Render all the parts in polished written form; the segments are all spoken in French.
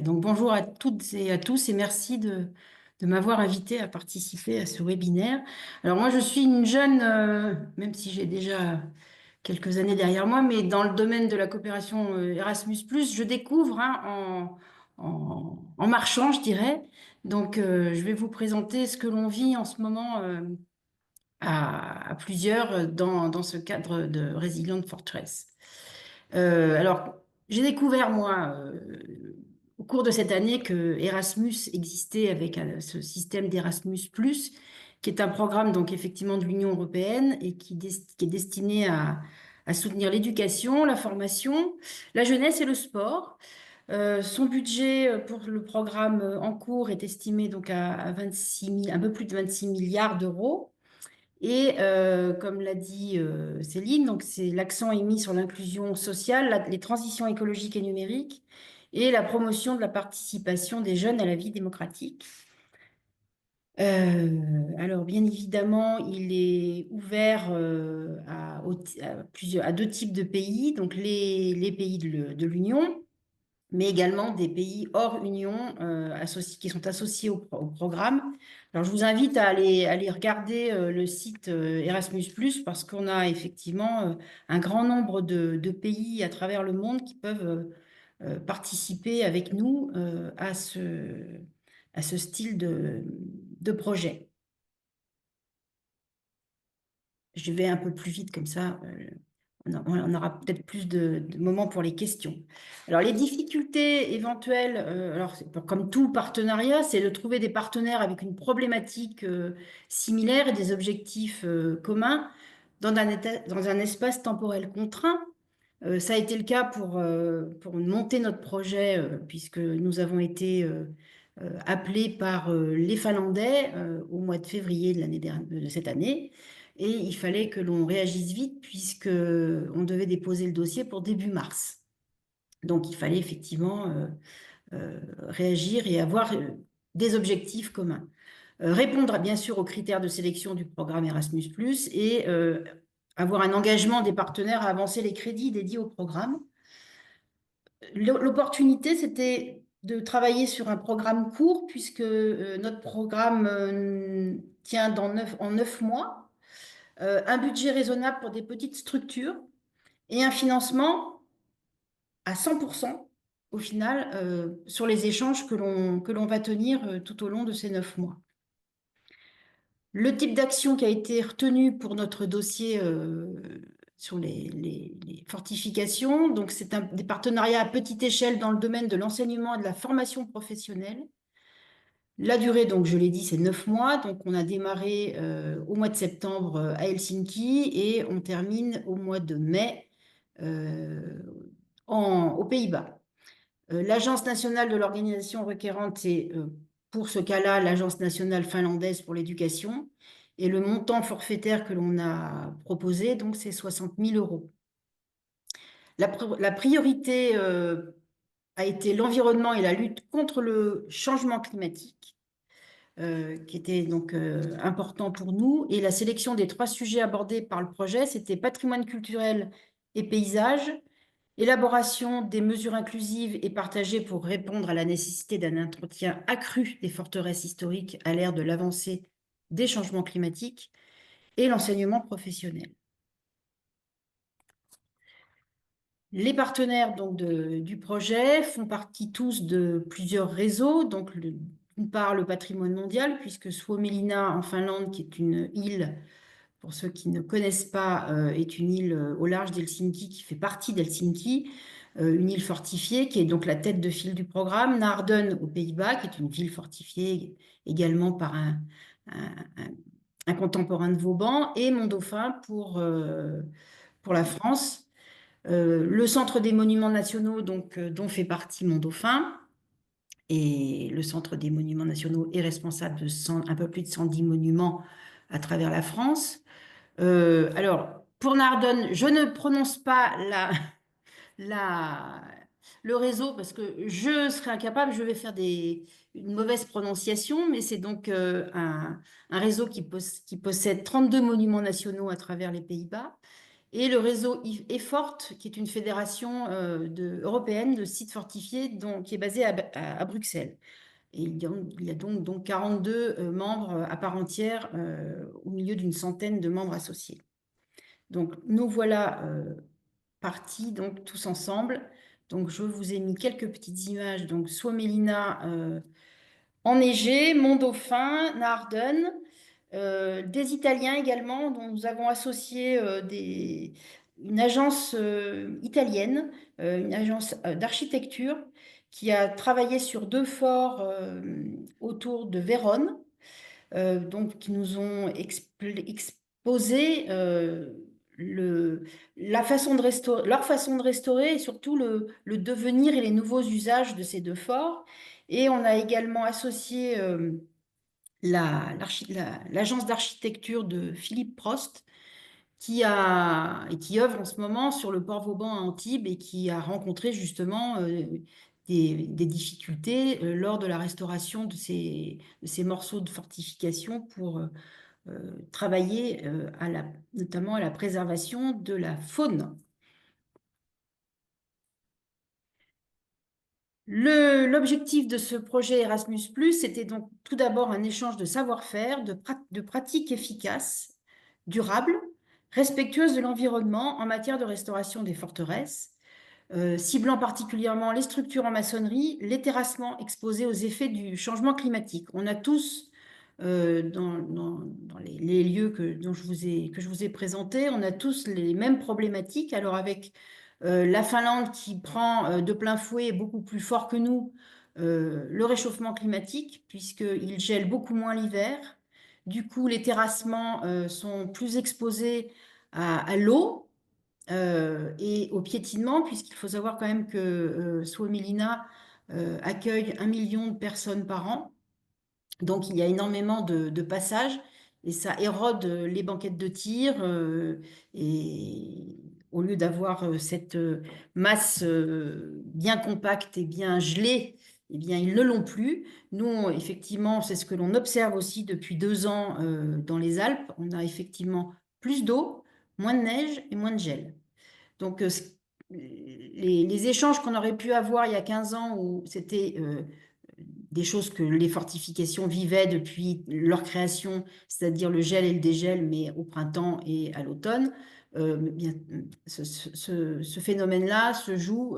Donc, bonjour à toutes et à tous et merci de m'avoir invité à participer à ce webinaire. Alors, moi, je suis une jeune, même si j'ai déjà quelques années derrière moi, mais dans le domaine de la coopération Erasmus+, je découvre en marchant, je dirais. Donc, je vais vous présenter ce que l'on vit en ce moment à plusieurs dans ce cadre de Resilient Fortress. Alors, j'ai découvert, moi, au cours de cette année, que Erasmus existait avec ce système d'Erasmus+, qui est un programme, donc, effectivement, de l'Union européenne et qui est destiné à soutenir l'éducation, la formation, la jeunesse et le sport. Son budget pour le programme en cours est estimé donc à 26 000 un peu plus de 26 milliards d'euros. Et comme l'a dit Céline, donc l'accent est mis sur l'inclusion sociale, les transitions écologiques et numériques et la promotion de la participation des jeunes à la vie démocratique. Alors, bien évidemment, il est ouvert à deux types de pays, donc les pays de l'Union, mais également des pays hors Union qui sont associés au programme. Alors, je vous invite à aller regarder le site Erasmus+, parce qu'on a effectivement un grand nombre de pays à travers le monde qui peuvent participer avec nous à ce style de projet. Je vais un peu plus vite comme ça. On aura peut-être plus de moments pour les questions. Alors, les difficultés éventuelles, alors comme tout partenariat, c'est de trouver des partenaires avec une problématique similaire et des objectifs communs dans un espace temporel contraint. Ça a été le cas pour monter notre projet, puisque nous avons été appelés par les Finlandais au mois de février de cette année. Et il fallait que l'on réagisse vite puisque on devait déposer le dossier pour début mars. Donc il fallait effectivement réagir et avoir des objectifs communs. Répondre bien sûr aux critères de sélection du programme Erasmus+, et avoir un engagement des partenaires à avancer les crédits dédiés au programme. L'opportunité, c'était de travailler sur un programme court puisque notre programme tient en 9 mois, un budget raisonnable pour des petites structures et un financement à 100% au final sur les échanges que l'on va tenir tout au long de ces 9 mois. Le type d'action qui a été retenu pour notre dossier sur les fortifications, donc c'est des partenariats à petite échelle dans le domaine de l'enseignement et de la formation professionnelle. La durée, donc je l'ai dit, c'est 9 mois. Donc on a démarré au mois de septembre à Helsinki et on termine au mois de mai aux Pays-Bas. L'Agence nationale de l'organisation requérante, c'est pour ce cas-là l'Agence nationale finlandaise pour l'éducation. Et le montant forfaitaire que l'on a proposé, donc c'est 60 000 euros. La priorité a été l'environnement et la lutte contre le changement climatique, qui était donc important pour nous. Et la sélection des 3 sujets abordés par le projet, c'était patrimoine culturel et paysage, élaboration des mesures inclusives et partagées pour répondre à la nécessité d'un entretien accru des forteresses historiques à l'ère de l'avancée des changements climatiques et l'enseignement professionnel. Les partenaires donc, du projet font partie tous de plusieurs réseaux. Donc, d'une part, le patrimoine mondial, puisque Suomenlinna en Finlande, qui est une île, pour ceux qui ne connaissent pas, est une île au large d'Helsinki, qui fait partie d'Helsinki, une île fortifiée, qui est donc la tête de file du programme. Naarden aux Pays-Bas, qui est une ville fortifiée également par un contemporain de Vauban, et Mondauphin pour la France. Le Centre des monuments nationaux, donc, dont fait partie Mondauphin. Et le Centre des monuments nationaux est responsable de un peu plus de 110 monuments à travers la France. Alors, pour Nardone, je ne prononce pas le réseau parce que je serais incapable, je vais faire une mauvaise prononciation, mais c'est donc un réseau qui possède 32 monuments nationaux à travers les Pays-Bas et le réseau EFORT, qui est une fédération européenne de sites fortifiés qui est basée à Bruxelles. Et il y a donc 42 membres à part entière au milieu d'une centaine de membres associés. Donc, nous voilà partis donc, tous ensemble. Donc, je vous ai mis quelques petites images. Donc, Suomelina enneigé, Mont-Dauphin, Naarden, des Italiens également, dont nous avons associé une agence italienne, une agence d'architecture, qui a travaillé sur 2 forts autour de Vérone, donc qui nous ont exposé leur façon de restaurer et surtout le devenir et les nouveaux usages de ces 2 forts. Et on a également associé l'agence d'architecture de Philippe Prost, qui œuvre en ce moment sur le port Vauban à Antibes et qui a rencontré justement des difficultés lors de la restauration de ces morceaux de fortification pour travailler notamment à la préservation de la faune. L'objectif de ce projet Erasmus+, c'était donc tout d'abord un échange de savoir-faire, de pratiques efficaces, durables, respectueuses de l'environnement en matière de restauration des forteresses, ciblant particulièrement les structures en maçonnerie, les terrassements exposés aux effets du changement climatique. On a tous, dans les lieux que je vous ai présentés, on a tous les mêmes problématiques. Alors avec la Finlande qui prend de plein fouet, beaucoup plus fort que nous, le réchauffement climatique, puisqu'il gèle beaucoup moins l'hiver. Du coup, les terrassements sont plus exposés à l'eau, et au piétinement, puisqu'il faut savoir quand même que Suomelina accueille 1 million de personnes par an. Donc, il y a énormément de passages et ça érode les banquettes de tir. Et au lieu d'avoir cette masse bien compacte et bien gelée, eh bien, ils ne l'ont plus. Nous, effectivement, c'est ce que l'on observe aussi depuis 2 ans dans les Alpes. On a effectivement plus d'eau, moins de neige et moins de gel. Donc, les échanges qu'on aurait pu avoir il y a 15 ans, où c'était des choses que les fortifications vivaient depuis leur création, c'est-à-dire le gel et le dégel, mais au printemps et à l'automne, bien, ce phénomène-là se joue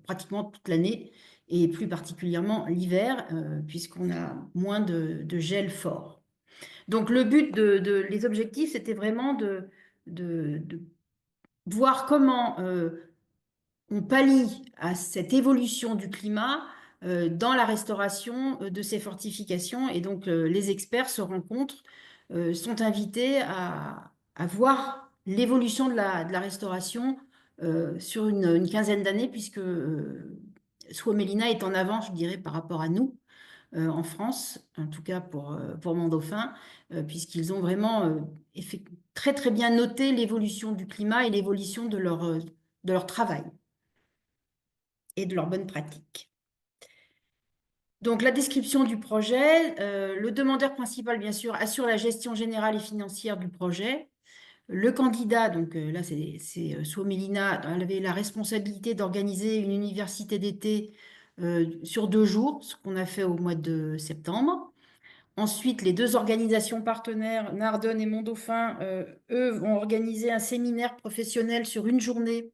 pratiquement toute l'année, et plus particulièrement l'hiver, puisqu'on a moins de gel fort. Donc, le but les objectifs, c'était vraiment de voir comment on pallie à cette évolution du climat dans la restauration de ces fortifications. Et donc, les experts se rencontrent, sont invités à voir l'évolution de la restauration sur une quinzaine d'années, puisque Suomelina est en avance, je dirais, par rapport à nous. En France, en tout cas pour Mont-Dauphin, puisqu'ils ont vraiment très très bien noté l'évolution du climat et l'évolution de leur travail et de leurs bonnes pratiques. Donc, la description du projet, le demandeur principal, bien sûr, assure la gestion générale et financière du projet. Le candidat, donc là, c'est Suomelina, elle avait la responsabilité d'organiser une université d'été sur 2 jours, ce qu'on a fait au mois de septembre. Ensuite, les 2 organisations partenaires, Naarden et Mont-Dauphin, eux, vont organiser un séminaire professionnel sur 1 journée.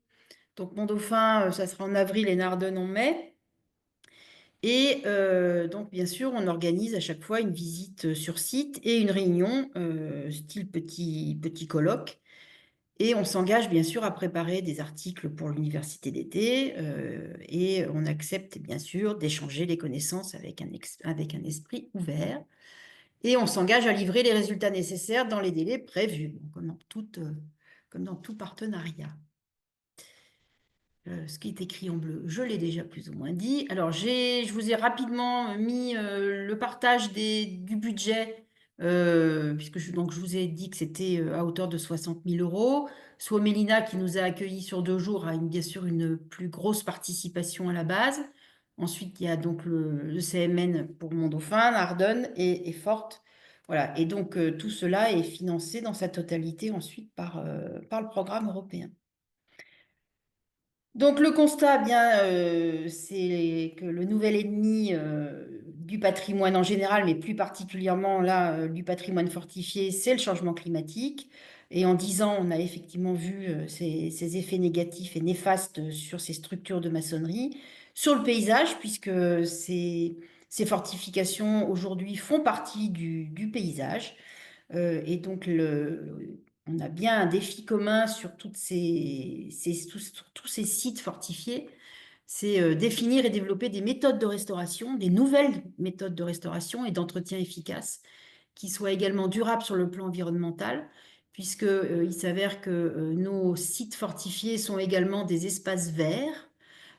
Donc, Mont-Dauphin, ça sera en avril et Naarden en mai. Et donc, bien sûr, on organise à chaque fois une visite sur site et une réunion, style petit colloque. Et on s'engage, bien sûr, à préparer des articles pour l'université d'été. Et on accepte, bien sûr, d'échanger les connaissances avec un esprit ouvert. Et on s'engage à livrer les résultats nécessaires dans les délais prévus, comme dans tout partenariat. Ce qui est écrit en bleu, je l'ai déjà plus ou moins dit. Alors, je vous ai rapidement mis le partage du budget, puisque je vous ai dit que c'était à hauteur de 60 000 euros. Suomelina, qui nous a accueillis sur 2 jours, a bien sûr une plus grosse participation à la base. Ensuite, il y a donc le CMN pour Mont-Dauphin, Ardennes et Forte Voilà. Et donc, tout cela est financé dans sa totalité ensuite par le programme européen. Donc le constat, eh bien, c'est que le nouvel ennemi du patrimoine en général, mais plus particulièrement là du patrimoine fortifié, c'est le changement climatique. Et en 10 ans, on a effectivement vu ces effets négatifs et néfastes sur ces structures de maçonnerie, sur le paysage, puisque ces fortifications aujourd'hui font partie du paysage. Et donc, on a bien un défi commun sur tous ces sites fortifiés, c'est définir et développer des méthodes de restauration, des nouvelles méthodes de restauration et d'entretien efficaces, qui soient également durables sur le plan environnemental, puisque il s'avère que nos sites fortifiés sont également des espaces verts,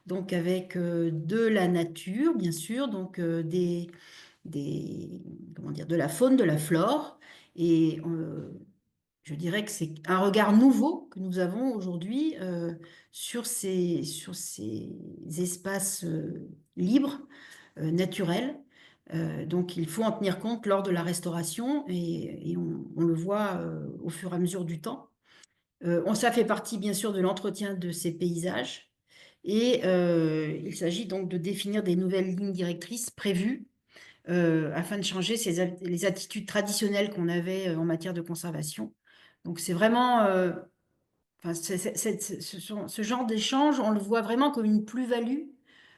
donc avec de la nature, bien sûr, donc des, comment dire, de la faune, de la flore. Et je dirais que c'est un regard nouveau que nous avons aujourd'hui sur ces espaces libres, naturels. Donc il faut en tenir compte lors de la restauration et on le voit au fur et à mesure du temps. Ça fait partie bien sûr de l'entretien de ces paysages et il s'agit donc de définir des nouvelles lignes directrices prévues afin de changer les attitudes traditionnelles qu'on avait en matière de conservation. Donc c'est vraiment, enfin, ce genre d'échange, on le voit vraiment comme une plus-value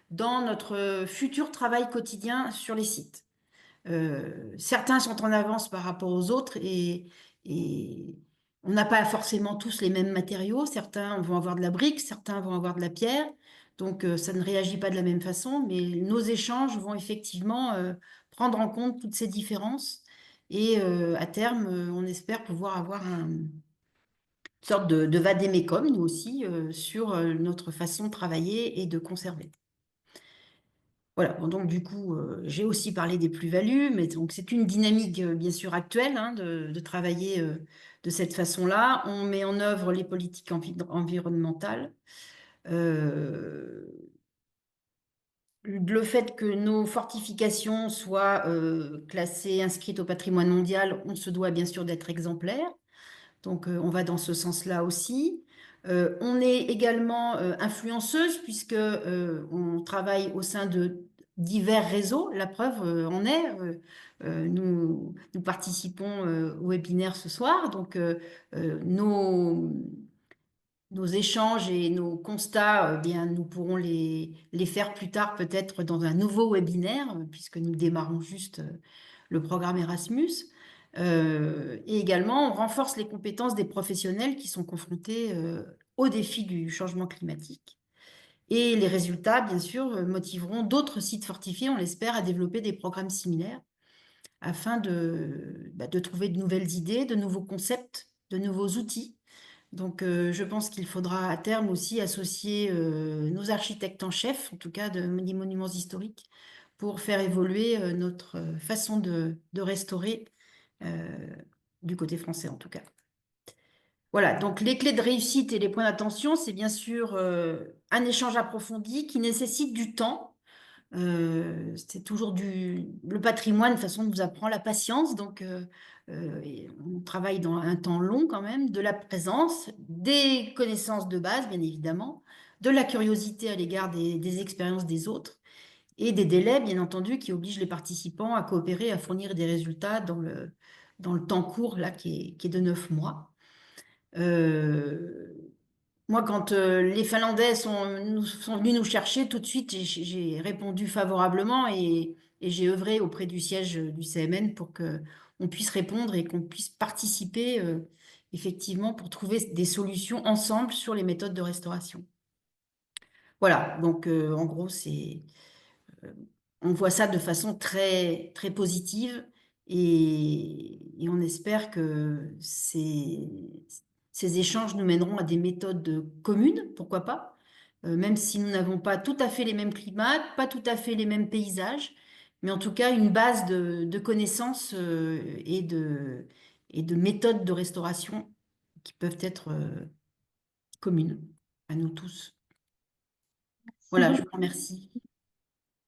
dans notre futur travail quotidien sur les sites. Certains sont en avance par rapport aux autres et on n'a pas forcément tous les mêmes matériaux. Certains vont avoir de la brique, certains vont avoir de la pierre. Donc ça ne réagit pas de la même façon, mais nos échanges vont effectivement prendre en compte toutes ces différences. Et à terme, on espère pouvoir avoir une sorte de vade-mecum, nous aussi, sur notre façon de travailler et de conserver. Voilà, bon, donc du coup, j'ai aussi parlé des plus-values, mais donc c'est une dynamique bien sûr actuelle hein, de travailler de cette façon-là. On met en œuvre les politiques environnementales. Euh, le fait que nos fortifications soient classées, inscrites au patrimoine mondial, on se doit bien sûr d'être exemplaire. Donc, on va dans ce sens-là aussi. On est également influenceuse puisque on travaille au sein de divers réseaux. La preuve en est, nous participons au webinaire ce soir. Donc, nos échanges et nos constats, bien, nous pourrons les faire plus tard, peut-être dans un nouveau webinaire, puisque nous démarrons juste le programme Erasmus. Et également, on renforce les compétences des professionnels qui sont confrontés aux défis du changement climatique. Et les résultats, bien sûr, motiveront d'autres sites fortifiés, on l'espère, à développer des programmes similaires afin de trouver de nouvelles idées, de nouveaux concepts, de nouveaux outils. Donc, je pense qu'il faudra à terme aussi associer nos architectes en chef, en tout cas des monuments historiques, pour faire évoluer notre façon de restaurer euh, du côté français en tout cas. Voilà, donc les clés de réussite et les points d'attention, c'est bien sûr un échange approfondi qui nécessite du temps. C'est toujours le patrimoine, de toute façon, nous apprend la patience, donc et on travaille dans un temps long quand même, de la présence, des connaissances de base, bien évidemment, de la curiosité à l'égard des expériences des autres et des délais, bien entendu, qui obligent les participants à coopérer, à fournir des résultats dans le temps court, là, qui est de 9 mois. Euh, Moi, quand les Finlandais sont venus nous chercher, tout de suite, j'ai répondu favorablement et j'ai œuvré auprès du siège du CMN pour que on puisse répondre et qu'on puisse participer effectivement pour trouver des solutions ensemble sur les méthodes de restauration. Voilà, donc en gros, euh, on voit ça de façon très, très positive et on espère que ces échanges nous mèneront à des méthodes communes, pourquoi pas, même si nous n'avons pas tout à fait les mêmes climats, pas tout à fait les mêmes paysages, mais en tout cas une base de connaissances et de méthodes de restauration qui peuvent être communes à nous tous. Merci Voilà, je vous beaucoup. remercie.